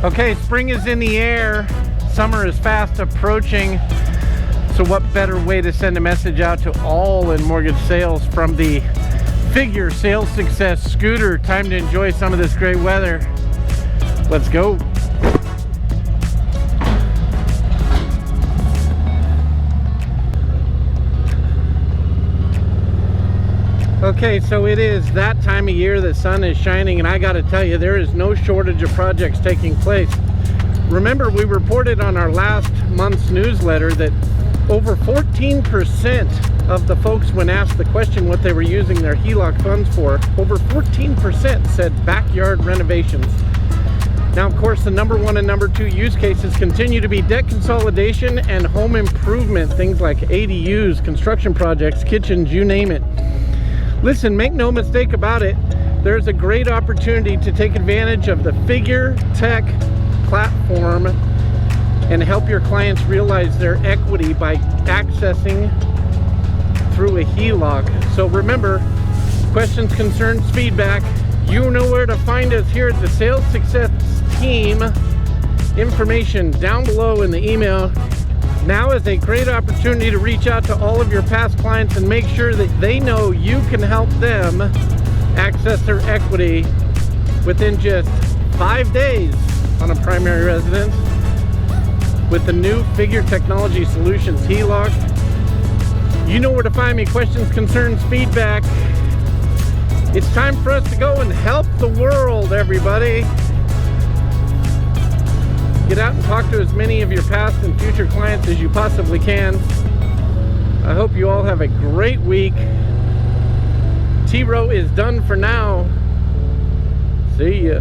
Okay, spring is in the air. Summer is fast approaching. So what better way to send a message out to all in mortgage sales from the Figure Sales Success Scooter? Time to enjoy some of this great weather. Let's go. Okay, so it is that time of year, the sun is shining, and I gotta tell you, there is no shortage of projects taking place. Remember, we reported on our last month's newsletter that over 14% of the folks, when asked the question what they were using their HELOC funds for, over 14% said backyard renovations. Now, of course, the number one and number two use cases continue to be debt consolidation and home improvement, things like ADUs, construction projects, kitchens, you name it. Listen, make no mistake about it, there's a great opportunity to take advantage of the Figure Tech platform and help your clients realize their equity by accessing through a HELOC. So remember, questions, concerns, feedback, you know where to find us here at the Sales Success Team. Information down below in the email. Now is a great opportunity to reach out to all of your past clients and make sure that they know you can help them access their equity within just 5 days on a primary residence with the new Figure Technology Solutions HELOC. You know where to find me. Questions, concerns, feedback. It's time for us to go and help the world, everybody. Get out and talk to as many of your past and future clients as you possibly can. I hope you all have a great week. T-Row is done for now. See ya.